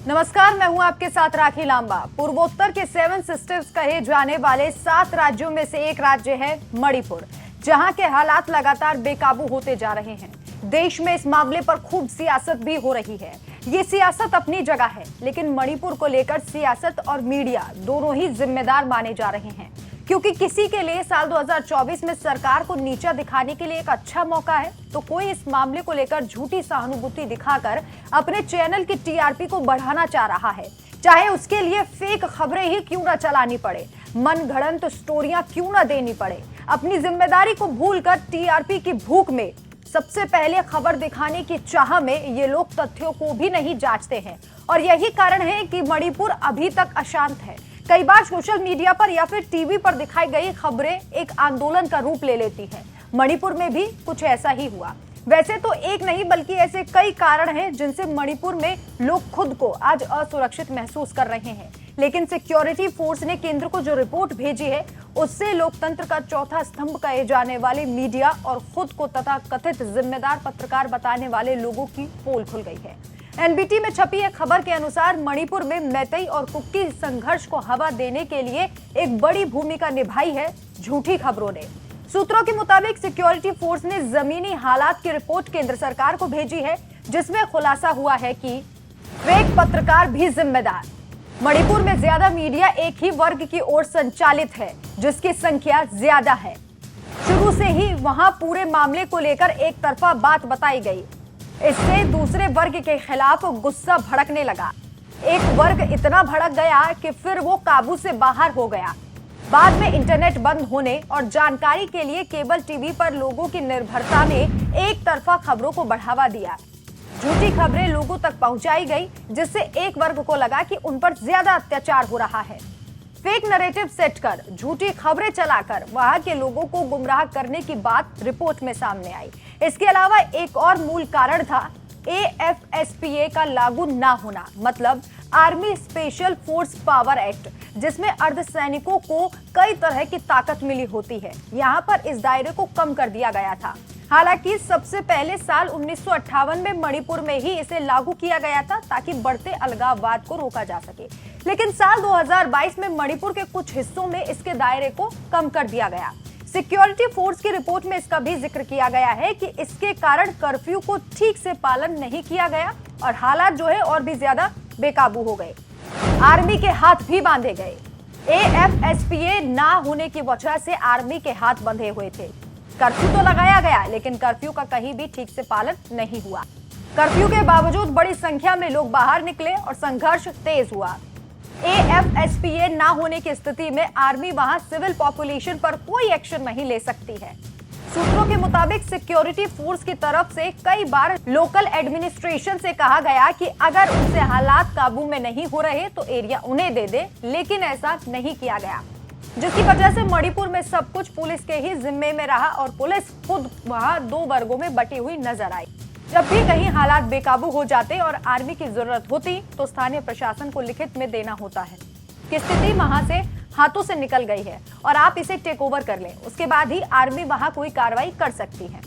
नमस्कार, मैं हूं आपके साथ राखी लांबा। पूर्वोत्तर के 7 सिस्टर्स कहे जाने वाले 7 राज्यों में से एक राज्य है मणिपुर, जहां के हालात लगातार बेकाबू होते जा रहे हैं। देश में इस मामले पर खूब सियासत भी हो रही है। ये सियासत अपनी जगह है, लेकिन मणिपुर को लेकर सियासत और मीडिया दोनों ही जिम्मेदार माने जा रहे हैं, क्योंकि किसी के लिए साल 2024 में सरकार को नीचा दिखाने के लिए एक अच्छा मौका है, तो कोई इस मामले को लेकर झूठी सहानुभूति दिखाकर अपने चैनल की टीआरपी को बढ़ाना चाह रहा है, चाहे उसके लिए फेक खबरें ही क्यों ना चलानी पड़े, मनगढ़ंत स्टोरियां क्यों ना देनी पड़े। अपनी जिम्मेदारी को भूलकर टीआरपी की भूख में सबसे पहले खबर दिखाने की चाह में ये लोग तथ्यों को भी नहीं जांचते हैं, और यही कारण है कि मणिपुर अभी तक अशांत है। कई बार सोशल मीडिया पर या फिर टीवी पर दिखाई गई खबरें एक आंदोलन का रूप ले लेती हैं। मणिपुर में भी कुछ ऐसा ही हुआ। वैसे तो एक नहीं बल्कि ऐसे कई कारण हैं जिनसे मणिपुर में लोग खुद को आज असुरक्षित महसूस कर रहे हैं, लेकिन सिक्योरिटी फोर्स ने केंद्र को जो रिपोर्ट भेजी है उससे लोकतंत्र का चौथा स्तंभ कहे जाने वाले मीडिया और खुद को तथा कथित जिम्मेदार पत्रकार बताने वाले लोगों की पोल खुल गई है। एनबीटी में छपी एक खबर के अनुसार मणिपुर में मैतेई और कुकी संघर्ष को हवा देने के लिए एक बड़ी भूमिका निभाई है झूठी खबरों ने। सूत्रों के मुताबिक सिक्योरिटी फोर्स ने जमीनी हालात की रिपोर्ट केंद्र सरकार को भेजी है, जिसमें खुलासा हुआ है कि फेक पत्रकार भी जिम्मेदार। मणिपुर में ज्यादा मीडिया एक ही वर्ग की ओर संचालित है, जिसकी संख्या ज्यादा है। शुरू से ही वहां पूरे मामले को लेकर एक तरफा बात बताई गई। इससे दूसरे वर्ग के खिलाफ गुस्सा भड़कने लगा। एक वर्ग इतना भड़क गया कि फिर वो काबू से बाहर हो गया। बाद में इंटरनेट बंद होने और जानकारी के लिए केबल टीवी पर लोगों की निर्भरता ने एक तरफा खबरों को बढ़ावा दिया। झूठी खबरें लोगों तक पहुंचाई गई, जिससे एक वर्ग को लगा कि उन पर ज्यादा अत्याचार हो रहा है। फेक नैरेटिव सेट कर झूठी खबरें चलाकर वहां के लोगों को गुमराह करने की बात रिपोर्ट में सामने आई। इसके अलावा एक और मूल कारण था AFSPA का लागू ना होना, मतलब army special force power act, जिसमें अर्धसैनिकों को कई तरह की ताकत मिली होती है। यहाँ पर इस दायरे को कम कर दिया गया था। हालांकि सबसे पहले साल 1958 में मणिपुर में ही इसे लागू किया गया था, ताकि बढ़ते अलगाववाद को रोका जा सके। लेकिन साल 2022 में मणिपुर के कुछ हिस्सों में इसके दायरे को कम कर दिया गया। सिक्योरिटी फोर्स की रिपोर्ट में इसका भी जिक्र किया गया है कि इसके कारण कर्फ्यू को ठीक से पालन नहीं किया गया और हालात जो है और भी ज्यादा बेकाबू हो गए। आर्मी के हाथ भी बांधे गए। AFSPA ना होने की वजह से आर्मी के हाथ बंधे हुए थे। कर्फ्यू तो लगाया गया, लेकिन कर्फ्यू का कहीं भी ठीक से पालन नहीं हुआ। कर्फ्यू के बावजूद बड़ी संख्या में लोग बाहर निकले और संघर्ष तेज हुआ। AFSPA ना होने की स्थिति में आर्मी वहां सिविल पॉपुलेशन पर कोई एक्शन नहीं ले सकती है। सूत्रों के मुताबिक सिक्योरिटी फोर्स की तरफ से कई बार लोकल एडमिनिस्ट्रेशन से कहा गया कि अगर उनसे हालात काबू में नहीं हो रहे तो एरिया उन्हें दे दे, लेकिन ऐसा नहीं किया गया, जिसकी वजह से मणिपुर में सब कुछ पुलिस के ही जिम्मे में रहा और पुलिस खुद वहां 2 वर्गों में बटी हुई नजर आई। जब भी कहीं हालात बेकाबू हो जाते और आर्मी की जरूरत होती तो स्थानीय प्रशासन को लिखित में देना होता है कि स्थिति वहां से हाथों से निकल गई है और आप इसे टेक ओवर कर लें, उसके बाद ही आर्मी वहां कोई कार्रवाई कर सकती है।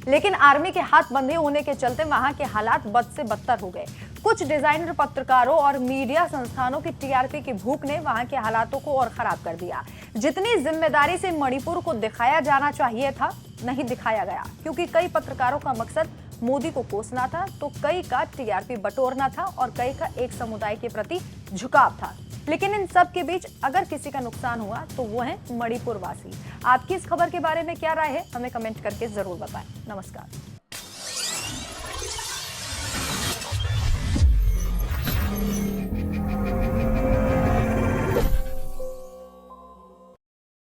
लेकिन आर्मी के हाथ बंधे होने के चलते वहां के हालात बद से बदतर हो गए। कुछ डिजाइनर पत्रकारों और मीडिया संस्थानों की टीआरपी की भूख ने वहां के हालातों को और खराब कर दिया। जितनी जिम्मेदारी से मणिपुर को दिखाया जाना चाहिए था, नहीं दिखाया गया, क्योंकि कई पत्रकारों का मकसद मोदी को कोसना था, तो कई का टीआरपी बटोरना था और कई का एक समुदाय के प्रति झुकाव था। लेकिन इन सब के बीच अगर किसी का नुकसान हुआ तो वो है मणिपुर वासी। आपकी इस खबर के बारे में क्या राय है, हमें कमेंट करके जरूर बताएं। नमस्कार।